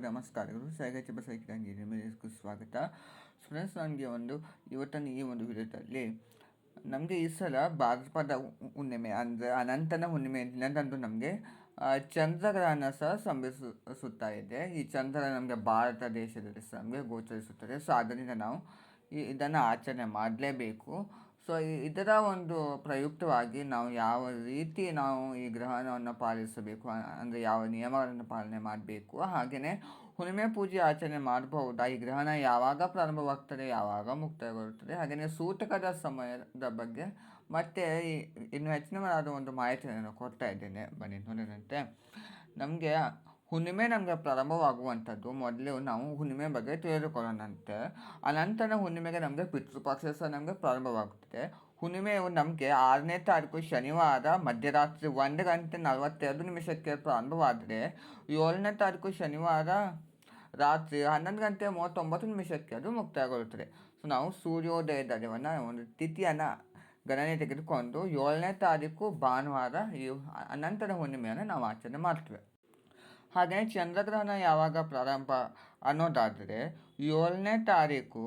ಎಲ್ಲರಿಗೂ ನಮಸ್ಕಾರಗಳು. ಸಾಯಿಗಚ್ಚ ಬಸವಕರಂಗಿ ನಿಮಗೂ ಸ್ವಾಗತ. ಫ್ರೆಂಡ್ಸ್, ನನಗೆ ಇವತ್ತಿನ ಈ ಒಂದು ವಿಡಿಯೋದಲ್ಲಿ ನಮಗೆ ಈ ಸಲ ಭಾದ್ರಪದ ಹುಣ್ಣಿಮೆ ಅಂದರೆ ಅನಂತನ ಹುಣ್ಣಿಮೆ ದಿನದಂದು ನಮಗೆ ಚಂದ್ರಗ್ರಹಣ ಸಹ ಸಂಭವಿಸುತ್ತಾ ಇದೆ. ಈ ಚಂದ್ರ ನಮಗೆ ಭಾರತ ದೇಶದಲ್ಲಿ ಸಹ ನಮಗೆ ಗೋಚರಿಸುತ್ತದೆ. ಸೊ ಅದರಿಂದ ನಾವು ಇದನ್ನು ಆಚರಣೆ ಮಾಡಲೇಬೇಕು. ಸೊ ಇದರ ಒಂದು ಪ್ರಯುಕ್ತವಾಗಿ ನಾವು ಯಾವ ರೀತಿ ನಾವು ಈ ಗ್ರಹಣವನ್ನು ಪಾಲಿಸಬೇಕು, ಅಂದರೆ ಯಾವ ನಿಯಮಗಳನ್ನು ಪಾಲನೆ ಮಾಡಬೇಕು, ಹಾಗೆಯೇ ಹುಣ್ಣಿಮೆ ಪೂಜೆ ಆಚರಣೆ ಮಾಡಬಹುದಾ, ಈ ಗ್ರಹಣ ಯಾವಾಗ ಪ್ರಾರಂಭವಾಗ್ತದೆ, ಯಾವಾಗ ಮುಕ್ತಾಯಗೊಳ್ಳುತ್ತದೆ, ಹಾಗೆಯೇ ಸೂತಕದ ಸಮಯದ ಬಗ್ಗೆ ಮತ್ತು ಇನ್ನು ಹೆಚ್ಚಿನವಾದ ಒಂದು ಮಾಹಿತಿಯನ್ನು ಕೊಡ್ತಾ ಇದ್ದೇನೆ. ಬನ್ನಿ ನೋಡಿದಂತೆ ನಮಗೆ ಹುಣ್ಣಿಮೆ ನಮಗೆ ಪ್ರಾರಂಭವಾಗುವಂಥದ್ದು ಮೊದಲು ನಾವು ಹುಣ್ಣಿಮೆ ಬಗ್ಗೆ ತಿಳಿದುಕೊಳ್ಳೋಣಂತೆ. ಅನಂತರ ಹುಣ್ಣಿಮೆಗೆ ನಮಗೆ ಪಿತೃಪಕ್ಷ ಸಹ ನಮಗೆ ಪ್ರಾರಂಭವಾಗುತ್ತದೆ. ಹುಣ್ಣಿಮೆಯು ನಮಗೆ 6ನೇ ತಾರೀಕು ಶನಿವಾರ ಮಧ್ಯರಾತ್ರಿ 1:42 ಪ್ರಾರಂಭವಾದರೆ 7ನೇ ತಾರೀಕು ಶನಿವಾರ ರಾತ್ರಿ 11:39 ಅದು ಮುಕ್ತಾಯಗೊಳ್ಳುತ್ತದೆ. ಸೊ ನಾವು ಸೂರ್ಯೋದಯದ ಒಂದು ತಿಥಿಯನ್ನು ಗಣನೆ ತೆಗೆದುಕೊಂಡು 7ನೇ ತಾರೀಕು ಭಾನುವಾರ ಈ ಅನಂತರ ಹುಣ್ಣಿಮೆಯನ್ನು ನಾವು ಆಚರಣೆ ಮಾಡ್ತೇವೆ. ಹಾಗೆಯೇ ಚಂದ್ರಗ್ರಹಣ ಯಾವಾಗ ಪ್ರಾರಂಭ ಅನ್ನೋದಾದರೆ 7ನೇ ತಾರೀಕು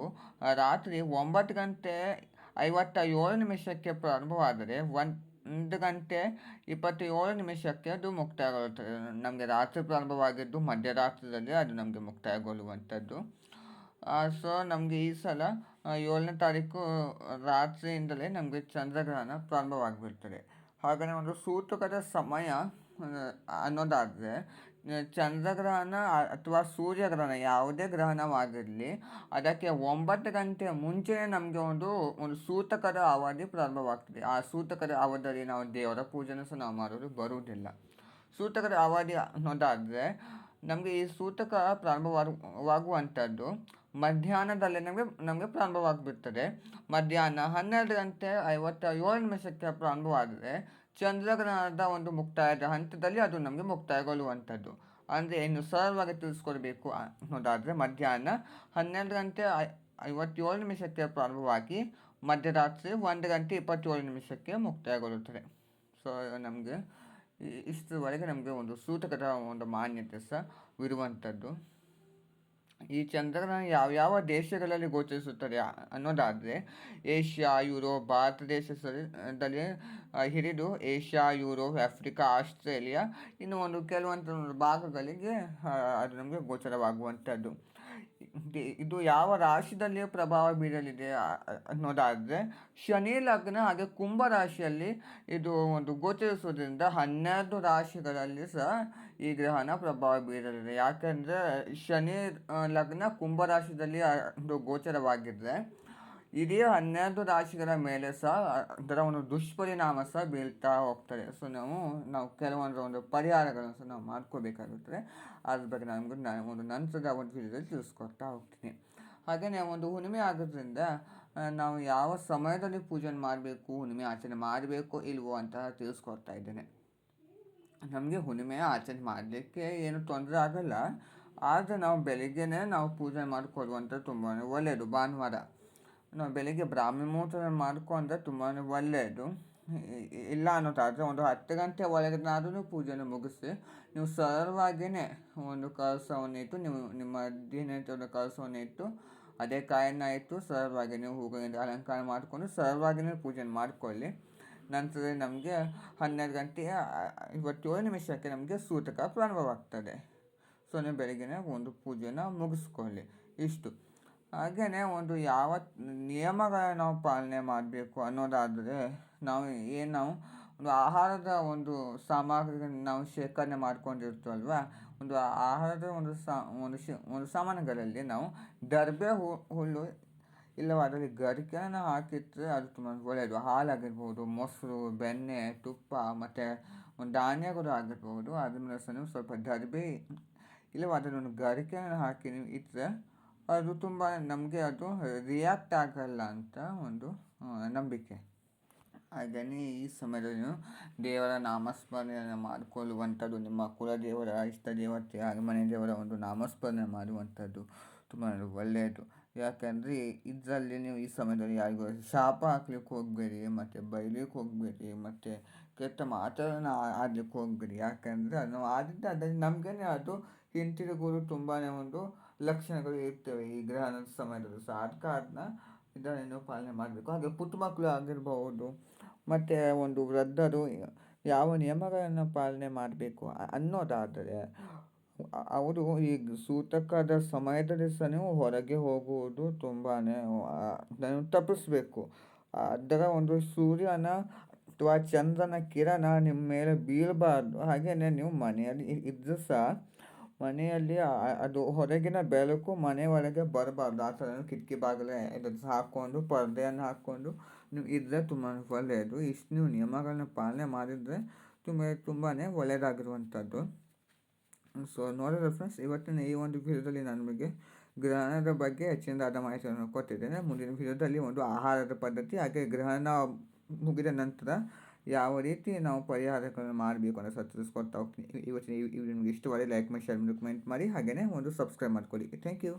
ರಾತ್ರಿ 9:57 ಪ್ರಾರಂಭವಾದರೆ 1:27 ಅದು ಮುಕ್ತಾಯಗೊಳ್ಳುತ್ತದೆ. ನಮಗೆ ರಾತ್ರಿ ಪ್ರಾರಂಭವಾಗಿದ್ದು ಮಧ್ಯರಾತ್ರಿಯಲ್ಲಿ ಅದು ನಮಗೆ ಮುಕ್ತಾಯಗೊಳ್ಳುವಂಥದ್ದು. ಸೊ ನಮಗೆ ಈ ಸಲ 7ನೇ ತಾರೀಕು ರಾತ್ರಿಯಿಂದಲೇ ನಮಗೆ ಚಂದ್ರಗ್ರಹಣ ಪ್ರಾರಂಭವಾಗಿಬಿಡ್ತದೆ. ಹಾಗೆಯೇ ಒಂದು ಸೂತಕದ ಸಮಯ ಅನ್ನೋದಾದರೆ ಚಂದ್ರಗ್ರಹಣ ಅಥವಾ ಸೂರ್ಯಗ್ರಹಣ ಯಾವುದೇ ಗ್ರಹಣವಾಗಿರಲಿ ಅದಕ್ಕೆ 9 ಗಂಟೆ ಮುಂಚೆಯೇ ನಮಗೆ ಒಂದು ಸೂತಕದ ಅವಧಿ ಪ್ರಾರಂಭವಾಗ್ತದೆ. ಆ ಸೂತಕದ ಅವಧಿಯಲ್ಲಿ ನಾವು ದೇವರ ಪೂಜೆನೂ ಸಹ ನಾವು ಮಾಡೋದು ಬರುವುದಿಲ್ಲ. ಸೂತಕದ ಅವಧಿ ಅನ್ನೋದಾದರೆ ನಮಗೆ ಈ ಸೂತಕ ಪ್ರಾರಂಭವಾಗುವಂಥದ್ದು ಮಧ್ಯಾಹ್ನದಲ್ಲೇ ನಮಗೆ ಪ್ರಾರಂಭವಾಗಿಬಿಡ್ತದೆ. ಮಧ್ಯಾಹ್ನ 12:57 ಪ್ರಾರಂಭವಾದರೆ ಚಂದ್ರಗ್ರಹಣದ ಒಂದು ಮುಕ್ತಾಯದ ಹಂತದಲ್ಲಿ ಅದು ನಮಗೆ ಮುಕ್ತಾಯಗೊಳ್ಳುವಂಥದ್ದು. ಅಂದರೆ ಇನ್ನು ಸರಳವಾಗಿ ತಿಳಿಸ್ಕೊಡ್ಬೇಕು ಅನ್ನೋದಾದರೆ ಮಧ್ಯಾಹ್ನ 12:57 ಪ್ರಾರಂಭವಾಗಿ ಮಧ್ಯರಾತ್ರಿ 1:27 ಮುಕ್ತಾಯಗೊಳ್ಳುತ್ತದೆ. ಸೊ ನಮಗೆ ಇಷ್ಟರವರೆಗೆ ನಮಗೆ ಒಂದು ಸೂತಕದ ಒಂದು ಮಾನ್ಯತೆ ಸಹ ಇರುವಂಥದ್ದು. ಈ ಚಂದ್ರಗ್ರಹಣ ಯಾವ್ಯಾವ ದೇಶಗಳಲ್ಲಿ ಗೋಚರಿಸುತ್ತದೆ ಅನ್ನೋದಾದರೆ ಏಷ್ಯಾ, ಯುರೋಪ್, ಭಾರತ ದೇಶದಲ್ಲಿ ಹಿಡಿದು ಏಷ್ಯಾ, ಯುರೋಪ್, ಆಫ್ರಿಕಾ, ಆಸ್ಟ್ರೇಲಿಯಾ ಇನ್ನು ಕೆಲವೊಂದು ಭಾಗಗಳಿಗೆ ಅದು ನಮಗೆ ಗೋಚರವಾಗುವಂಥದ್ದು. ಇದು ಯಾವ ರಾಶಿಯಲ್ಲಿ ಪ್ರಭಾವ ಬೀರಲಿದೆ ಅನ್ನೋದಾದರೆ ಶನಿ ಲಗ್ನ ಹಾಗೆ ಕುಂಭ ರಾಶಿಯಲ್ಲಿ ಇದು ಗೋಚರಿಸುವುದರಿಂದ 12 ರಾಶಿಗಳಲ್ಲಿ ಸಹ ಈ ಗ್ರಹಣ ಪ್ರಭಾವ ಬೀರಲಿದೆ. ಯಾಕೆಂದರೆ ಶನಿ ಲಗ್ನ ಕುಂಭ ರಾಶಿಯಲ್ಲಿ ಗೋಚರವಾಗಿದ್ದರೆ ಇಡೀ 12 ರಾಶಿಗಳ ಮೇಲೆ ಸಹ ಅದರ ದುಷ್ಪರಿಣಾಮ ಸಹ ಬೀಳ್ತಾ ಹೋಗ್ತದೆ. ಸೊ ನಾವು ಕೆಲವೊಂದು ಪರಿಹಾರಗಳನ್ನು ಸಹ ನಾವು ಮಾಡ್ಕೋಬೇಕಾಗುತ್ತದೆ. ಅದ್ರ ಬಗ್ಗೆ ನಾನು ನಂತರದ ವಿಡಿಯೋದಲ್ಲಿ ತಿಳಿಸ್ಕೊಡ್ತಾ ಹೋಗ್ತೀನಿ. ಹಾಗೆಯೇ ಹುಣ್ಣಿಮೆ ಆಗೋದ್ರಿಂದ ನಾವು ಯಾವ ಸಮಯದಲ್ಲಿ ಪೂಜೆ ಮಾಡಬೇಕು, ಹುಣ್ಣಿಮೆ ಆಚರಣೆ ಮಾಡಬೇಕು ಇಲ್ವೋ ಅಂತ ತಿಳಿಸ್ಕೊಡ್ತಾ ಇದ್ದೇನೆ. ನಮಗೆ ಹುಣ್ಣಿಮೆ ಆಚರಣೆ ಮಾಡಲಿಕ್ಕೆ ಏನು ತೊಂದರೆ ಆಗಲ್ಲ. ಆದರೆ ನಾವು ಬೆಳಿಗ್ಗೆನೇ ನಾವು ಪೂಜೆ ಮಾಡಿಕೊಳ್ಳುವಂಥದ್ದು ತುಂಬಾ ಒಳ್ಳೆಯದು. ಭಾನುವಾರ ನಾವು ಬೆಳಿಗ್ಗೆ ಬ್ರಾಹ್ಮಿ ಮುಹೂರ್ತ ಮಾಡಿಕೊಂಡ್ರೆ ತುಂಬಾ ಒಳ್ಳೆಯದು. ಇಲ್ಲ ಅನ್ನೋದಾದರೆ 10 ಗಂಟೆ ಒಳಗಿನಾದ್ರೂ ಪೂಜೆಯನ್ನು ಮುಗಿಸಿ ನೀವು ಸರಳವಾಗಿಯೇ ಕಳಸವನ್ನು ಇಟ್ಟು ನಿಮ್ಮ ದಿನನಿತ್ಯದ ಕಳಸವನ್ನು ಇಟ್ಟು ಅದೇ ಕಾಯನ್ನು ಇಟ್ಟು ಸರಳವಾಗಿ ನೀವು ಹೂಗಳಿಂದ ಅಲಂಕಾರ ಮಾಡಿಕೊಂಡು ಸರಳವಾಗಿಯೇ ಪೂಜೆಯನ್ನು ಮಾಡಿಕೊಳ್ಳಿ. ನಂತರ ನಮಗೆ 12:57 ನಮಗೆ ಸೂತಕ ಪ್ರಾರಂಭವಾಗ್ತದೆ. ಸೊ ನೀವು ಬೆಳಗ್ಗೆನೇ ಪೂಜೆಯನ್ನು ಮುಗಿಸ್ಕೊಳ್ಳಿ. ಇಷ್ಟು. ಹಾಗೆಯೇ ಯಾವ ನಿಯಮಗಳನ್ನು ನಾವು ಪಾಲನೆ ಮಾಡಬೇಕು ಅನ್ನೋದಾದರೆ ನಾವು ಆಹಾರದ ಸಾಮಗ್ರಿಗಳನ್ನು ನಾವು ಶೇಖರಣೆ ಮಾಡ್ಕೊಂಡಿರ್ತೀವಲ್ವ, ಆಹಾರದ ಸಾಮಾನುಗಳಲ್ಲಿ ನಾವು ದರ್ಬೆ ಹುಲ್ಲು ಇಲ್ಲವಾದಲ್ಲಿ ಗರಿಕೆಯನ್ನು ಹಾಕಿಟ್ಟರೆ ಅದು ತುಂಬ ಒಳ್ಳೆಯದು. ಹಾಲಾಗಿರ್ಬೋದು, ಮೊಸರು, ಬೆಣ್ಣೆ, ತುಪ್ಪ ಮತ್ತು ಧಾನ್ಯಗಳು ಆಗಿರ್ಬೋದು, ಅದ್ರ ಮೇಲೆ ಸಹ ನೀವು ಸ್ವಲ್ಪ ದರ್ಬೆ ಇಲ್ಲವಾದರೆ ಗರಿಕೆಯನ್ನು ಹಾಕಿ ನೀವು ಇಟ್ಟರೆ ಅದು ತುಂಬ ನಮಗೆ ಅದು ರಿಯಾಕ್ಟ್ ಆಗಲ್ಲ ಅಂತ ನಂಬಿಕೆ. ಹಾಗೆಯೇ ಈ ಸಮಯದಲ್ಲಿ ದೇವರ ನಾಮಸ್ಮರಣೆಯನ್ನು ಮಾಡಿಕೊಳ್ಳುವಂಥದ್ದು, ನಿಮ್ಮ ಕುಲದೇವರ, ಇಷ್ಟ ದೇವತೆ, ಮನೆ ದೇವರ ನಾಮಸ್ಮರಣೆ ಮಾಡುವಂಥದ್ದು ತುಂಬ ಒಳ್ಳೆಯದು. ಯಾಕೆಂದರೆ ಇದರಲ್ಲಿ ನೀವು ಈ ಸಮಯದಲ್ಲಿ ಯಾರಿಗೂ ಶಾಪ ಹಾಕ್ಲಿಕ್ಕೆ ಹೋಗಬೇಡಿ, ಮತ್ತು ಬೈಲಿಕ್ಕೆ ಹೋಗಬೇಡಿ, ಮತ್ತು ಕೆಟ್ಟ ಮಾತನ್ನು ಆಡಲಿಕ್ಕೆ ಹೋಗಬೇಡಿ. ಯಾಕೆಂದರೆ ಅದು ಆದಿದ್ದರೆ ಅದರಲ್ಲಿ ನಮಗೇ ಅದು ಹಿಂತಿರುಗುವುದು ತುಂಬಾ ಒಂದು ಲಕ್ಷಣಗಳು ಇರ್ತವೆ ಈ ಗ್ರಹಣದ ಸಮಯದಲ್ಲಿ ಸಹ. ಆದ ಕಾರಣ ಇದನ್ನು ಪಾಲನೆ ಮಾಡಬೇಕು. ಹಾಗೆ ಪುಟ್ಟ ಮಕ್ಕಳು ಆಗಿರಬಹುದು, ಮತ್ತು ಒಂದು ವೃದ್ಧರು ಯಾವ ನಿಯಮಗಳನ್ನು ಪಾಲನೆ ಮಾಡಬೇಕು ಅನ್ನೋದಾದರೆ ಅವರು ಈ ಸೂತಕದ ಸಮಯದಲ್ಲಿ ಸಹ ನೀವು ಹೊರಗೆ ಹೋಗುವುದು ತುಂಬಾ ತಪ್ಪಿಸ್ಬೇಕು. ಅದರ ಒಂದು ಸೂರ್ಯನ ಅಥವಾ ಚಂದ್ರನ ಕಿರಣ ನಿಮ್ಮ ಮೇಲೆ ಬೀಳಬಾರ್ದು. ಹಾಗೆಯೇ ನೀವು ಮನೆಯಲ್ಲಿ ಇದ್ದರೂ ಸಹ ಮನೆಯಲ್ಲಿ ಅದು ಹೊರಗಿನ ಬೆಳಕು ಮನೆ ಒಳಗೆ ಬರಬಾರ್ದು. ಆ ಥರ ಕಿಟಕಿ ಬಾಗಿಲು ಇದನ್ನು ಹಾಕ್ಕೊಂಡು ಪರ್ದೆಯನ್ನು ಹಾಕ್ಕೊಂಡು ನೀವು ಇದ್ದರೆ ತುಂಬಾ ಒಳ್ಳೆಯದು. ಇಷ್ಟು ನೀವು ನಿಯಮಗಳನ್ನ ಪಾಲನೆ ಮಾಡಿದರೆ ತುಂಬಾ ಒಳ್ಳೆಯದಾಗಿರುವಂಥದ್ದು. ಸೊ ನೋಡಿದ್ರೆ ಫ್ರೆಂಡ್ಸ್, ಇವತ್ತಿನ ಈ ಒಂದು ವಿಡಿಯೋದಲ್ಲಿ ನಾನು ನಿಮಗೆ ಗ್ರಹಣದ ಬಗ್ಗೆ ಹೆಚ್ಚಿನದಾದ ಮಾಹಿತಿಯನ್ನು ಕೊಟ್ಟಿದ್ದೇನೆ. ಮುಂದಿನ ವಿಡಿಯೋದಲ್ಲಿ ಒಂದು ಆಹಾರದ ಪದ್ಧತಿ ಹಾಗೆ ಗ್ರಹಣ ಮುಗಿದ ನಂತರ ಯಾವ ರೀತಿ ನಾವು ಪರಿಹಾರಗಳನ್ನು ಮಾಡಬೇಕು ಅನ್ನೋ ತಿಳಿಸ್ಕೊಡ್ತಾ ಹೋಗ್ತೀನಿ. ಇವತ್ತಿನ ಈ ವಿಡಿಯೋ ನಿಮಗೆ ಇಷ್ಟವಾದರೆ ಲೈಕ್ ಮಾಡಿ, ಶೇರ್ ಮಾಡಿ, ಕಮೆಂಟ್ ಮಾಡಿ, ಹಾಗೆಯೇ ಒಂದು ಸಬ್ಸ್ಕ್ರೈಬ್ ಮಾಡ್ಕೊಳ್ಳಿ. Thank you.